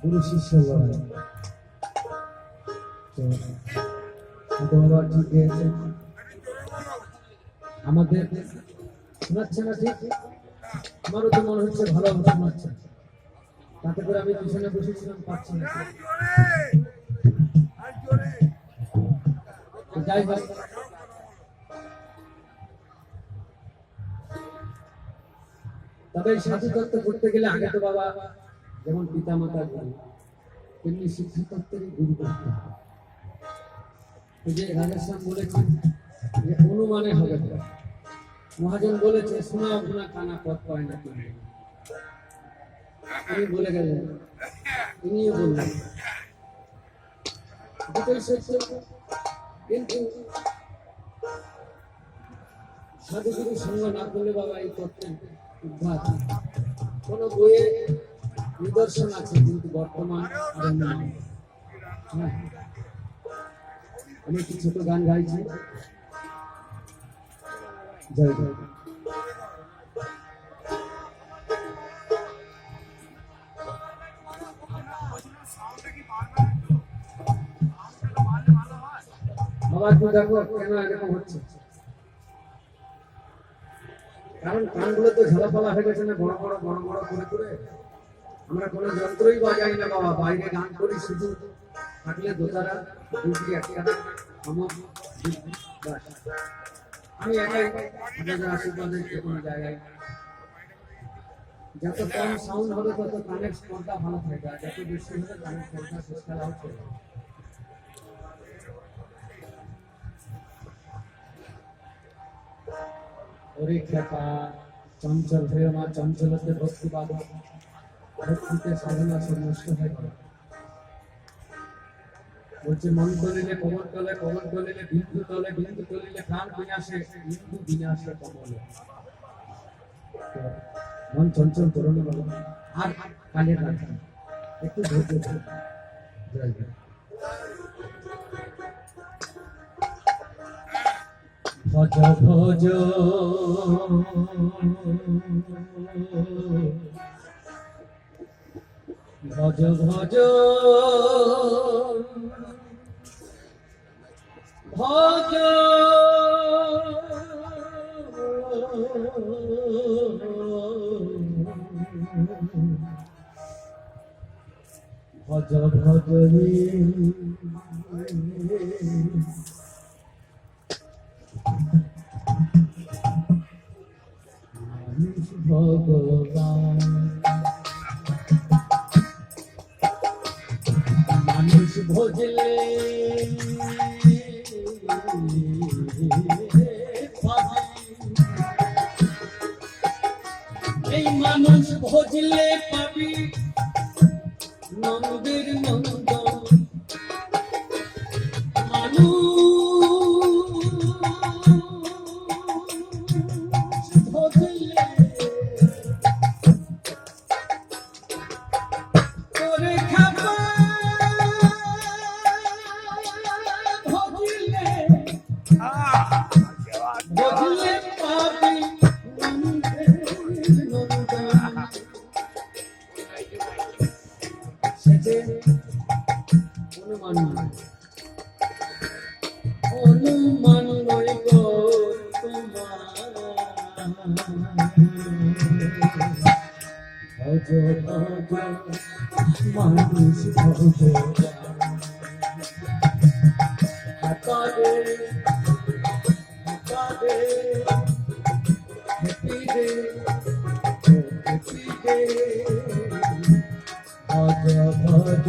গুরু শিষ্য লড়াই। তো বাবা ঠিক আছে, আমাদের শোনাচ্ছে না? ঠিক, আমারও তো মনে হচ্ছে ভালো শোনাচ্ছে, তাতে করে আমি পিছনে বসেছিলাম, পাচ্ছি না। যাই হোক, তবে সাধু তত্ত্ব করতে গেলে আগে তো বাবা যেমন পিতা মাতা গুরু, তেমনি শিক্ষা তত্ত্বেরই গুরু করতে হবে। এই যে রাজস্থান বলেছেন যে অনুমানে হবে তো, মহাজন বলেছে শোনা গুণা কানা পথ পায় না তুমি, তিনি বলে গেলেন, তিনিও বললেন দুটোই সত্য। কিন্তু সাধুগুরু সঙ্গ না করলে বাবা এই তত্ত্বের উদ্ধার কোন বইয়ে নিদর্শন আছে, কিন্তু বর্তমান আমি একটি ছোট গান গাইছি। জয় জয়। বাবা একটু দেখো কেন এরকম হচ্ছে, কারণ কানগুলো তো ঝালাপালা হয়ে গেছে না, বড় বড় বড় বড় করে করে। আমরা কোনো যন্ত্রই বাজাই না বাবা, বাইরে গান করি শুধু, থাকলে দোতারা দুটি একটা আমি একাই আপনাদের আশীর্বাদে কোনো জায়গায় যত কম সাউন্ড হবে তত কানের স্পর্ধা ভালো থাকবে, আর যত বেশি হবে কানের স্পর্ধা শেষ খেলা হচ্ছে। ওরে খেপা চঞ্চল হয়ে মা, চঞ্চলতে ভক্তি বাধা, ভক্তিতে সাধনা সব নষ্ট হয়ে গেল। বলছে মন তলিলে কমল তলে, কমল তলিলে বিন্দু তলে, বিন্দু তলিলে প্রাণ বিনাশে, বিন্দু বিনাশে কমলে। মন চঞ্চল করো না বাবা, আর কানে রাখা, একটু ধৈর্য ধরো। জয় জয়। ভজ ভজ ভজ ভজ ভজ ভজ ভজ ভগবান মানুষ ভজলে এই মানুষ ভজলে পাবি নন্দের নন্দন। অনুমান নয় গো তোমার, ভজ ভজ মানুষ ভজ হাতারে হাতারে হেপি রে হেপি রে ভজ ভজ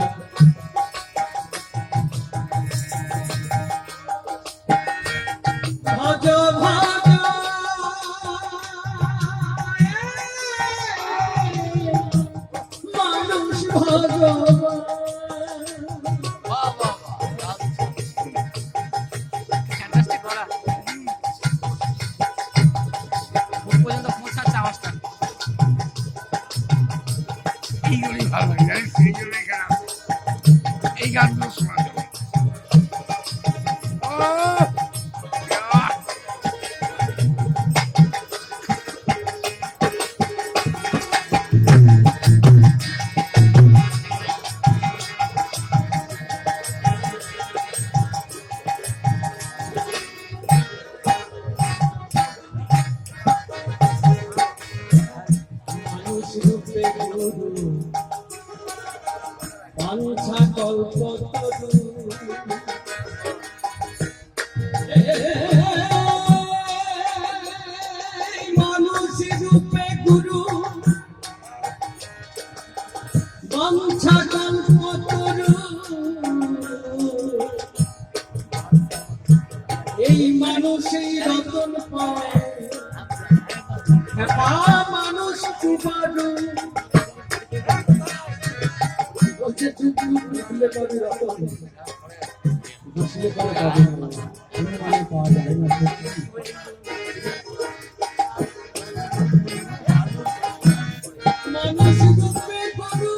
এই গানগুলো শোনা যাবে। গুরু বাঞ্ছা কল্পতরু মানুষ রূপে গুরু বাঞ্ছা কল্পতরু এই মানুষই রতন পায় মানুষ চুপারু বলছে চুপ বুঝলে পাবি রতন বুঝলে পরে পাবি না মানে পাওয়া যায় না মানুষ রূপে গুরু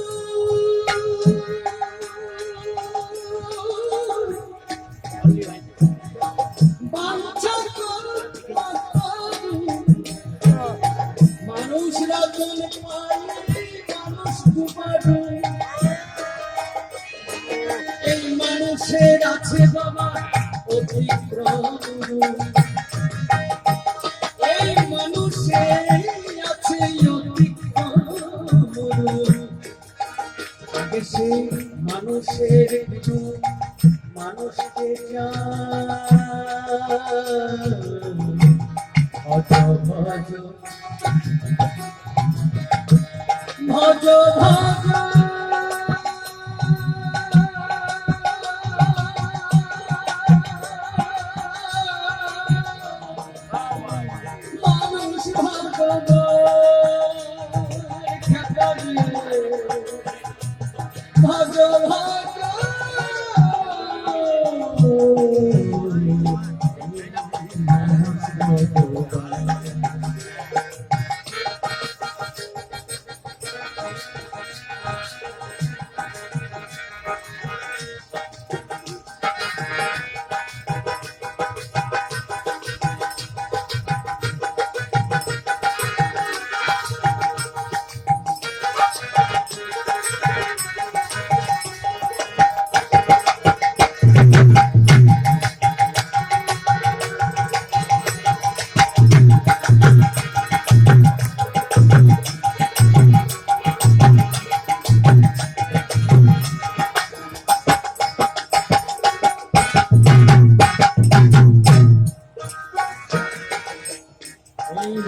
বাঞ্ছা মানুষ রতন পায় মানুষ চুপারু এই মানুষের আছে বাবা অতিক্রম এই মানুষের আছে অতিক্রম আগে সে মানুষের মানুষকে ভজ ভজ ভজ ভজ মানুষ ভগবান ভজ ভজ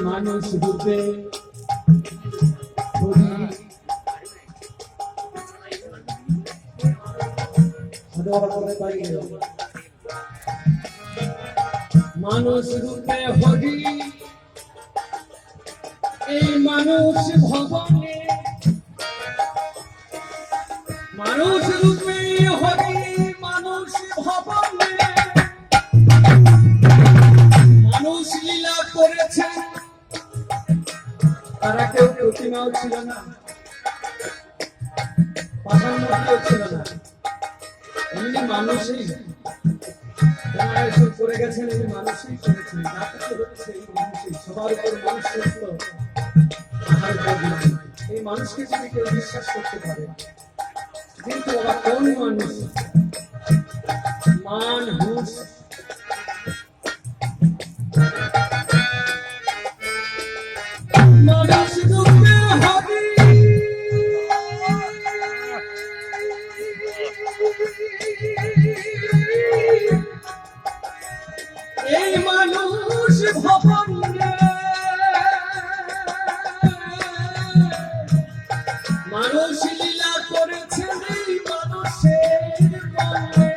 মানুষ রূপে মানুষ রূপে হরি এই মানুষ ভবনে মানুষ রূপে হরি মানুষ ভবনে মানুষ লীলা করেছে তারা কেউ প্রতিমাও ছিল না পাষাণ মূর্তিও ছিল না এমনি মানুষই করে গেছেন এই মানুষই করেছেন যা কিছু হচ্ছে এই মানুষই সবার উপর মানুষ সত্য এই মানুষকে যদি কেউ বিশ্বাস করতে পারে কিন্তু বাবা কোন মানুষ মান হুঁশ মানুষ রূপে হরি এই মানুষ ভবনে মানুষ লীলা করেছেন এই মানুষের মনে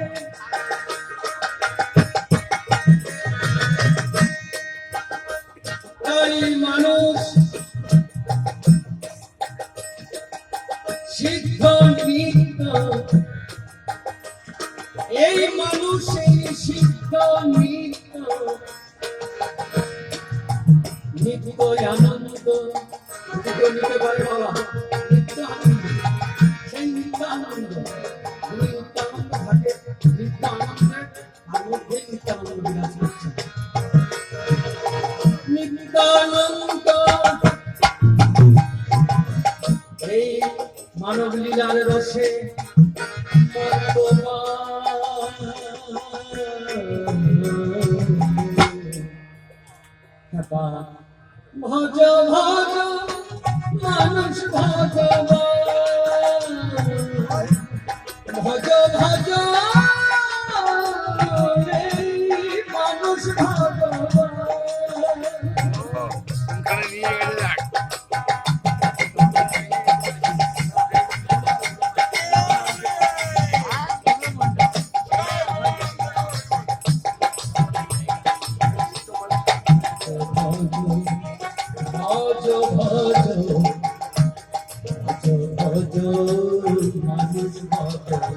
তাই মানুষ সিদ্ধ নিত্য এই মানুষের সিদ্ধ নিত্য নিত্য আনন্দ নিতে পারে বাবা নিত্য আনন্দ সেই নিত্য আনন্দ নিত্য আনন্দ থাকে নিত্য আনন্দের আর মধ্যে নিত্য আনন্দ বিরাজ করছে নিত্য আনন্দ এই মানব লীলার রসে ভজ ভজ মানুষ ভজ ভজ রে মানুষ ভগবান। নিয়ে গেলে ভজ ভজ ভজ মানুষ ভগবান।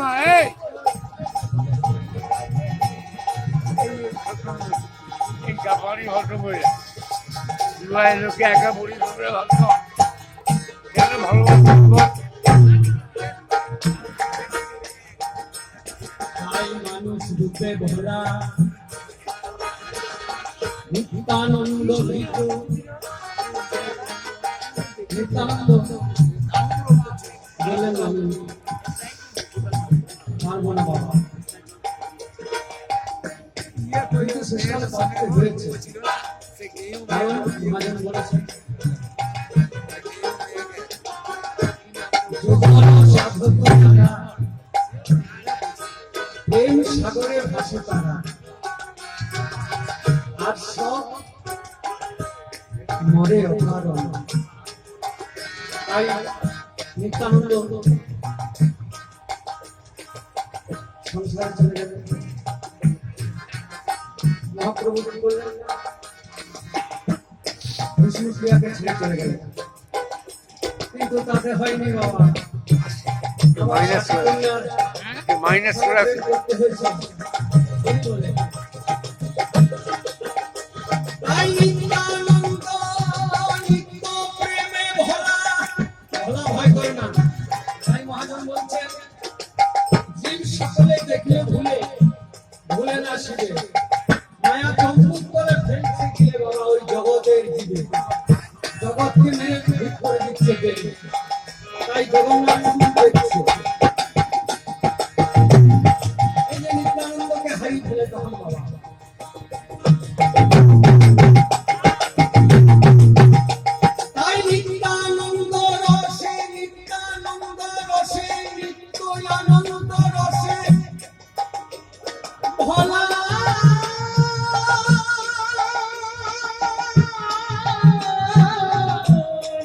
মা এই জাপানি হতো বলে বিবাহের লোকে একা বুড়ি ধরে ভাবতো কেন ভালোবাসা তাই মানুষ রূপে ভরা নিত্যানন্দ ভিতু নিত্যানন্দ বললেন আমি পারবো না বাবা, কিন্তু শেষকালে পারতে হয়েছে। কারণ মহাজন বলেছেন প্রেম সাগরের পাশে তারা আর সব মরে অকারণ। তাই নিত্যানন্দ সংসার চলে গেলেন। মহাপ্রভু কি করলেন? বিষ্ণুপ্রিয়াকে ছেড়ে চলে গেলেন, কিন্তু তাতে হয়নি বাবা। মাইনাস করে করতে হয়েছে। তাই নিত্যানন্দ নিত্য প্রেমে ভোলা ভোলা ভয় করে না। তাই মহাজন বলছেন জীব সকলে দেখলে ভুলে ভুলে না শিবে মায়া চম্পুক করে ফেলছে গিয়ে বাবা ওই জগতের জীবে জগৎকে মেরে ঠিক করে দিচ্ছে দেবে। তাই জগন্নাথ দেখছে এই যে নিত্যানন্দকে হারিয়ে ফেলে তখন বাবা তাই নিত্যানন্দ রসে নিত্য আনন্দ রসে ভোলা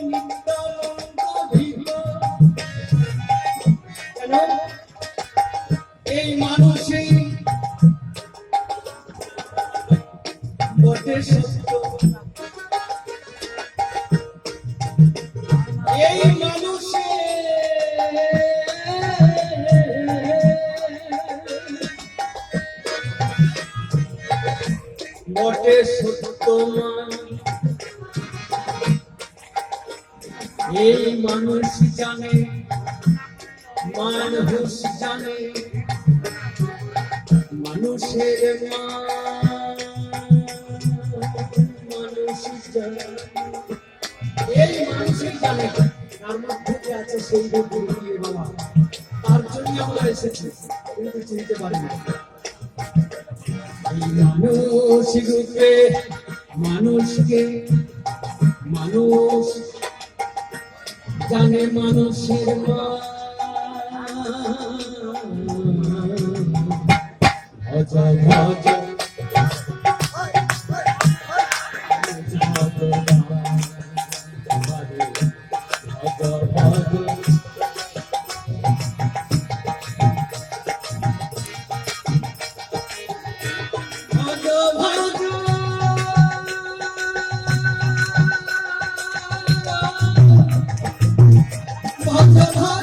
নিত্যানন্দ ভিন্ন। কেন এই মানুষই বটে সত্য, এই মানুষে বটে সত্য মান। এই মানুষ জানে মানুষ জানে মানুষের মান মানুষ জানে। এই মানুষই জানে তার মধ্যে যে আছে সেই রূপ দিয়ে বাবা। তার জন্য আমরা এসেছি, কিন্তু চিনতে পারি না। এই মানুষ রূপে মানুষকে মানুষ জানে মানুষের মান। ভজ ভজ ভজ ভজ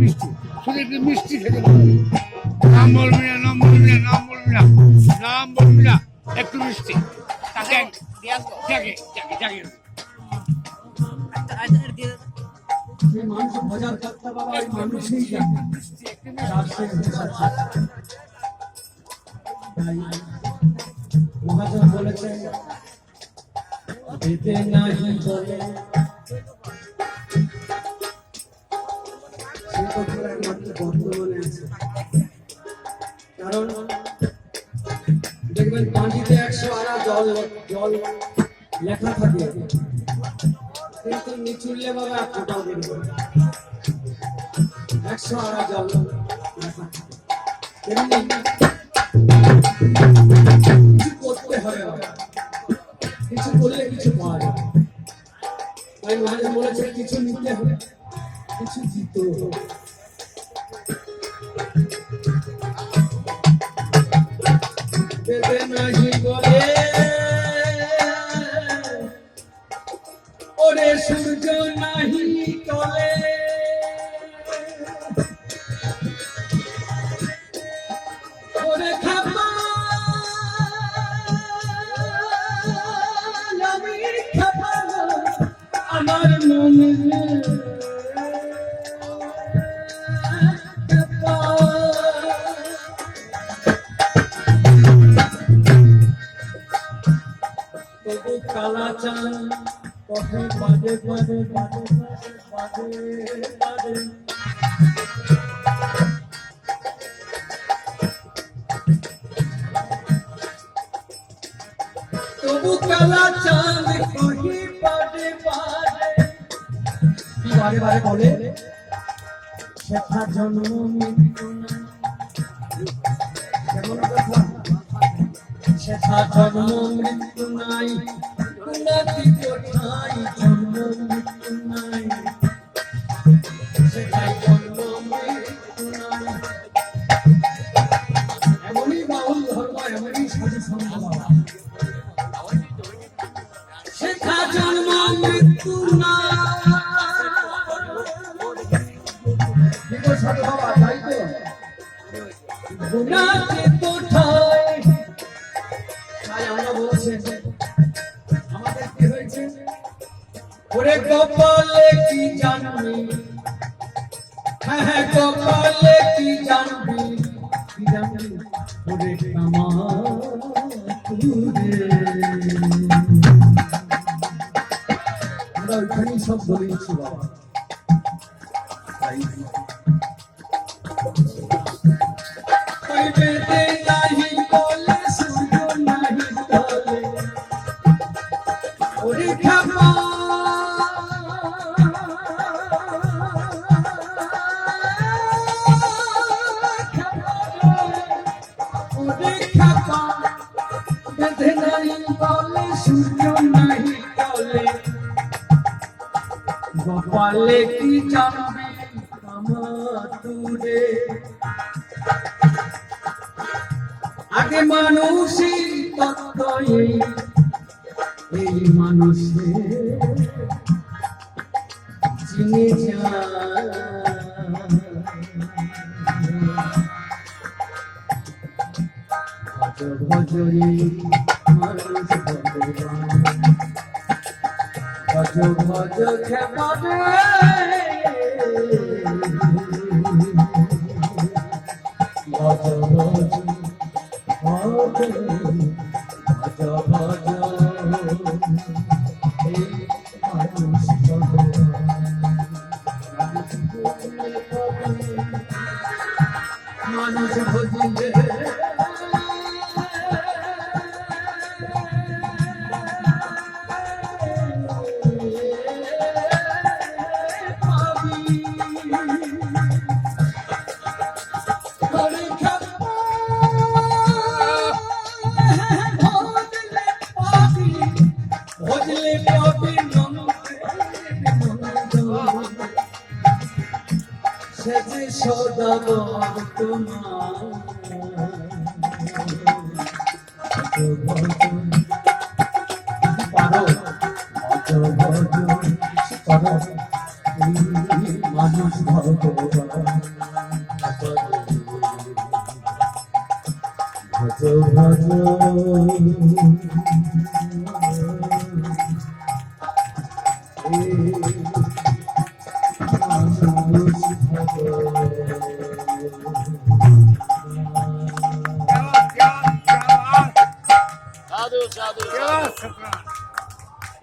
মিষ্টি শুধু একটু মিষ্টি খেতে বলবি। নাম বলবি না, নাম বলবি না, নাম বলবি না, নাম বলবি না, একটু মিষ্টি জাগে জাগে জাগে। এই মানুষ মজার কথা বাবা, ওই মানুষই জানে যার সে নেশা থাকে। তাই মহাজন বলেছেন দিতে নাহি বলে সে কথাটা একমাত্র বর্তমানে আছে। কারণ দেখবেন পানিতে 100 আনা জল জল লেখা থাকে, কিন্তু নিচুরলে বাবা ফোটাও বেরোবে না। 100 আনা জল লেখা থাকে। তেমনি কিছু করতে হবে বাবা, কিছু করলে কিছু পাওয়া যাবে। তাই মহাজন বলেছে কিছু নিতে হবে, কিছু দিতে হবে। দেবে নাহি বলে ওরে সূর্য নাহি তলে, ওরে খাপা আমি খাপা আমার মনে খাপা। তবু কালা চাঁদ কহে বাজে বাজে বাজে বাজে বাজে। তবু কালা চাঁদ কহে বাজে বাজে। কি বারে বারে বলে শেখা জন্ম মৃত্যু নাই। কেমন কথা? শেখা জন্ম মৃত্যু নাই, উন্নতি কোথায় জন্ম মৃত্যু নাই, শেখায় জন্ম মৃত্যু নাই। এমনই বাউল ধর্ম, এমনই সাধু সঙ্গ বাবা। শেখা জন্ম মৃত্যু নাই, সাধু বাবা তাই তো গুণাতে কোথায়। তাই আমরা বলছি আমাদের কি হয়েছে, ওরে কপালে কি জানবি, হ্যাঁ হ্যাঁ কপালে কি জানবি, কি জানবি ওরে কামাতুরে। আমরা ওইখানেই সব বলেছি বাবা। তাই বেদে নাহি বলে সূর্য নাহি তলে, ওরে খাপা ওরে খাপা। বেদে নাহি বলে সূর্য নাহি তলে, গোপালে কি জানবি কামাতুরে। আগে মানুষই তত্ত্ব এই মানুষে চিনে যায়। ভজ ভজরে মানুষ ভগবান, ভজ ভজ ক্ষেমনে ভজ ভজ ভজ ভজ ভজ এই মানুষ মানুষ ভজিলে ভজলে পাবি সে যে সদা মানুষ ভগবান ভজ ভজ